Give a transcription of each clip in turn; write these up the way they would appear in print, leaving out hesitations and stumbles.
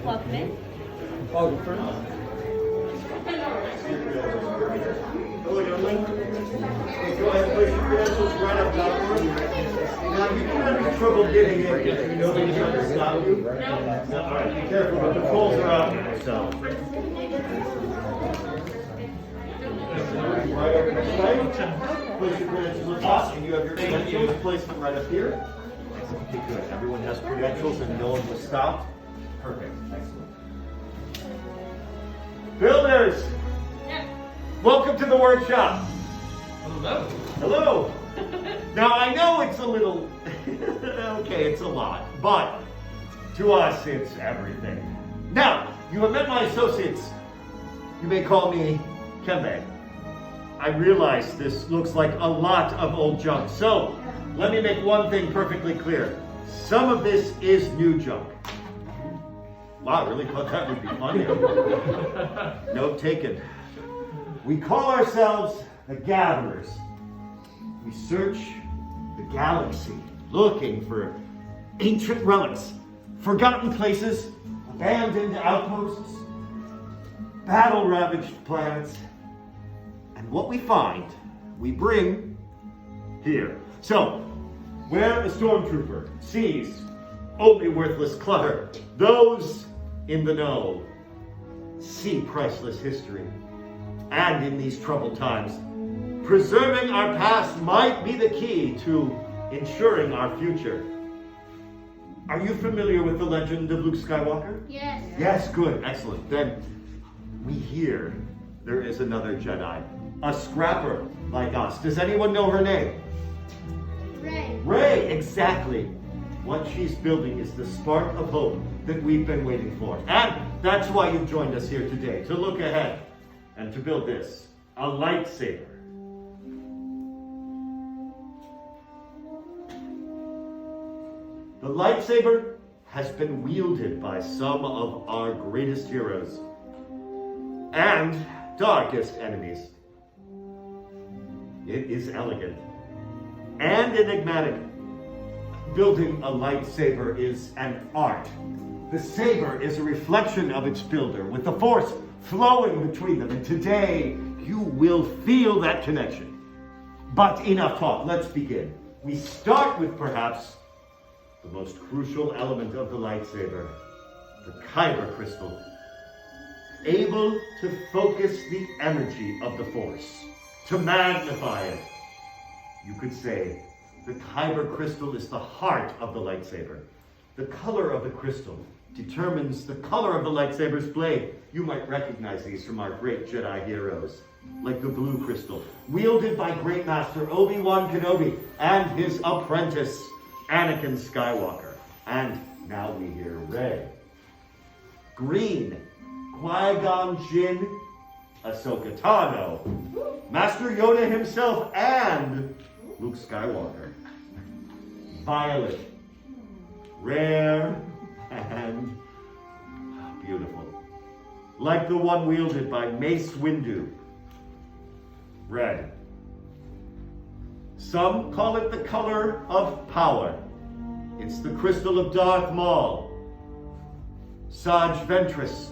Welcome in. Oh, first. Hello, youngling. Go ahead, place your credentials right up top. Now, you can have trouble getting in if nobody's trying to stop you. All right, be careful, the patrols are out. So. Right over this way. Place your credentials up top, and you have your credentials. Place them right up here. Okay, good. Everyone has credentials, and no one was stopped. Perfect. Excellent. Builders! Yeah. Welcome to the workshop. Hello. Hello. Now I know it's a little, okay, it's a lot, but to us it's everything. Now, you have met my associates. You may call me Kembe. I realize this looks like a lot of old junk, so let me make one thing perfectly clear. Some of this is new junk. Wow, I really thought that would be funny. Note taken. We call ourselves the Gatherers. We search the galaxy, looking for ancient relics, forgotten places, abandoned outposts, battle-ravaged planets. And what we find, we bring here. So, where a stormtrooper sees only worthless clutter, those in the know see priceless history. And in these troubled times, preserving our past might be the key to ensuring our future. Are you familiar with the legend of Luke Skywalker? Yes. Yes, good, excellent. Then we hear there is another Jedi, a scrapper like us. Does anyone know her name? Ray. Ray, exactly. What she's building is the spark of hope that we've been waiting for. And that's why you joined us here today, to look ahead and to build this, a lightsaber. The lightsaber has been wielded by some of our greatest heroes and darkest enemies. It is elegant and enigmatic. Building a lightsaber is an art. The saber is a reflection of its builder, with the force flowing between them. And today, you will feel that connection. But enough talk, let's begin. We start with perhaps the most crucial element of the lightsaber, the kyber crystal, able to focus the energy of the force, to magnify it. You could say the kyber crystal is the heart of the lightsaber. The color of the crystal determines the color of the lightsaber's blade. You might recognize these from our great Jedi heroes, like the blue crystal, wielded by Great Master Obi-Wan Kenobi and his apprentice, Anakin Skywalker. And now we hear Rey. Green, Qui-Gon Jinn, Ahsoka Tano, Master Yoda himself, and Luke Skywalker. Violet, rare and beautiful, like the one wielded by Mace Windu. Red. Some call it the color of power. It's the crystal of Darth Maul, Saj Ventress,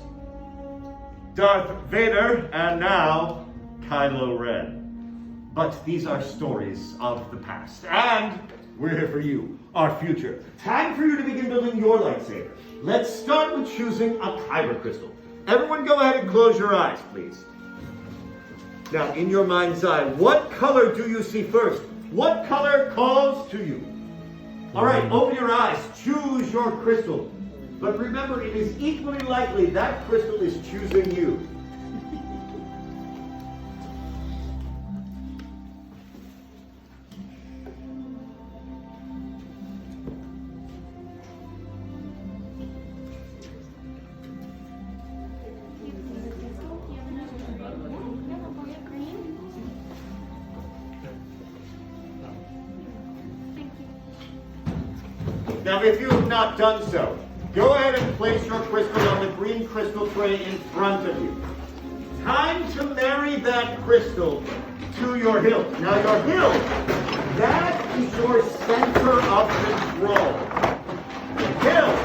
Darth Vader, and now Kylo Ren. But these are stories of the past, and we're here for you, our future. Time for you to begin building your lightsaber. Let's start with choosing a kyber crystal. Everyone go ahead and close your eyes, please. Now, in your mind's eye, what color do you see first? What color calls to you? All right, open your eyes, choose your crystal. But remember, it is equally likely that crystal is choosing you. Now, if you have not done so, go ahead and place your crystal on the green crystal tray in front of you. Time to marry that crystal to your hilt. Now your hilt, that is your center of control. The hilt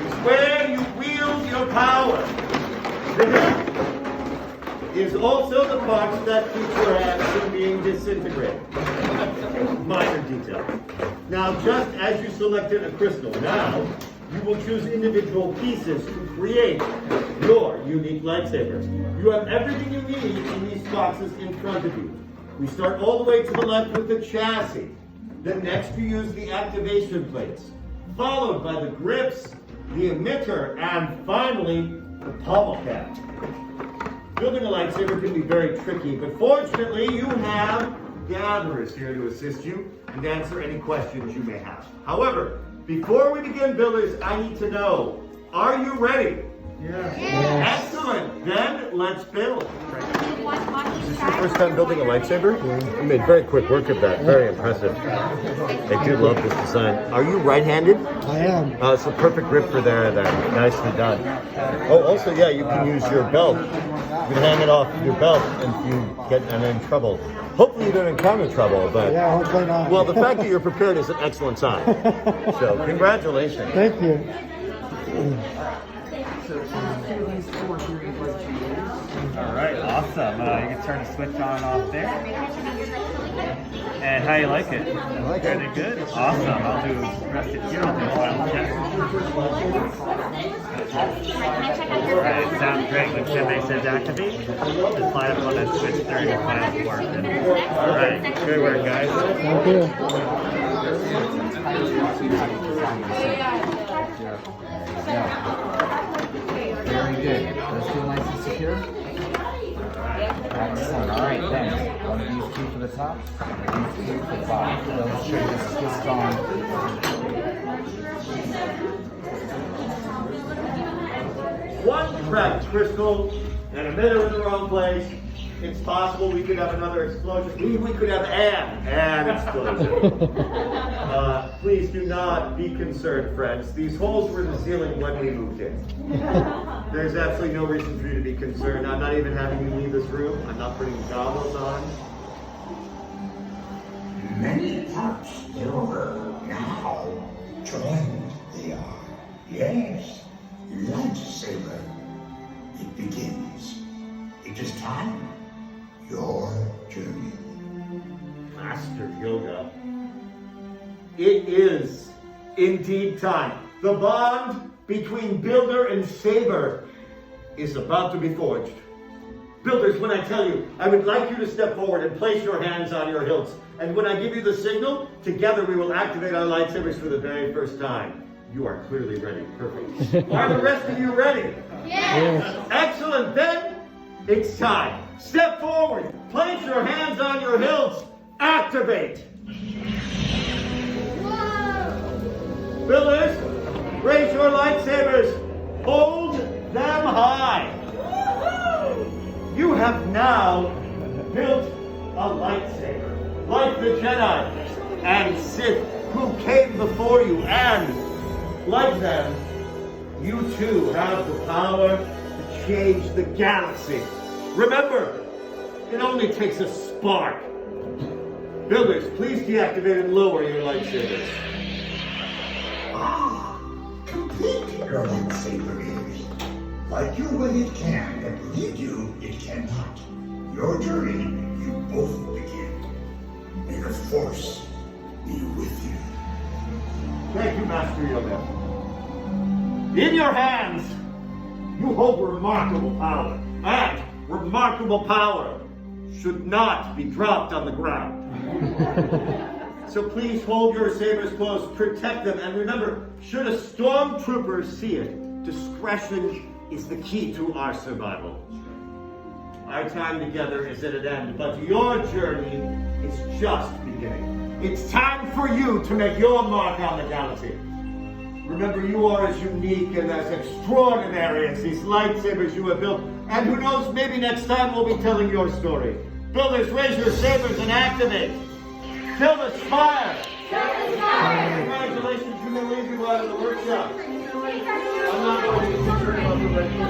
is where you wield your power. The hilt is also the parts that keep your hands from being disintegrated. Minor detail. Now, just as you selected a crystal, now you will choose individual pieces to create your unique lightsaber. You have everything you need in these boxes in front of you. We start all the way to the left with the chassis. Then next you use the activation plates, followed by the grips, the emitter, and finally the pommel cap. Building a lightsaber can be very tricky, but fortunately you have gatherers here to assist you and answer any questions you may have. However, before we begin, builders, I need to know, are you ready? Yes. Excellent. Then let's build. Is Is this your first time building a lightsaber? You made very quick work of that. Very impressive. I do love this design. Are you right-handed? I am. It's a perfect grip for there. Nicely done. Oh, also, yeah, you can use your belt. You can hang it off your belt if you get in trouble. Hopefully you don't encounter trouble, but... Yeah, hopefully not. Well, the fact that you're prepared is an excellent sign. So, congratulations. Thank you. All right, awesome. You can turn the switch on and off there. And how you like it? I like it. Pretty good. Awesome. I'll do rest it here. I'll do a final check. All right, it sounds great. When Shemay says activate, just slide up on that switch during your final work. All right, good work, guys. Thank you. Very good. Those feel nice and secure? Excellent. All right, then. One of these two for the top, one of these two for the bottom. They'll show you this twist on. One cracked crystal and a emitter in the wrong place. It's possible we could have another explosion. We could have an explosion. Please do not be concerned, friends. These holes were in the ceiling when we moved in. There's absolutely no reason for you to be concerned. I'm not even having you leave this room. I'm not putting goggles on. Many parts silver now. Joined they are. Yes, lightsaber. It begins. It is time. Your journey. Master Yoda. It is indeed time. The bond between builder and saber is about to be forged. Builders, when I tell you, I would like you to step forward and place your hands on your hilts. And when I give you the signal, together we will activate our lightsabers for the very first time. You are clearly ready. Perfect. Are the rest of you ready? Yes. Excellent. Then it's time. Step forward. Place your hands on your hilts. Activate. Whoa. Builders, raise your lightsabers. Hold them high. You have now built a lightsaber, like the Jedi and Sith who came before you, and like them, you too have the power to change the galaxy. Remember, it only takes a spark. Builders, please deactivate and lower your lightsabers. Complete your lightsaber is. Like you when it can, and lead you, it cannot. Your journey, you both begin. May the Force be with you. Thank you, Master Yoda. In your hands, you hold remarkable power. And remarkable power should not be dropped on the ground. So please hold your sabers close, protect them, and remember, should a stormtrooper see it, discretion is the key to our survival. Our time together is at an end, but your journey is just beginning. It's time for you to make your mark on the galaxy. Remember, you are as unique and as extraordinary as these lightsabers you have built. And who knows, maybe next time we'll be telling your story. Builders, raise your sabers and activate. Fill the spire. Congratulations, you may leave you out of the workshop. I'm not going to concern about the regular.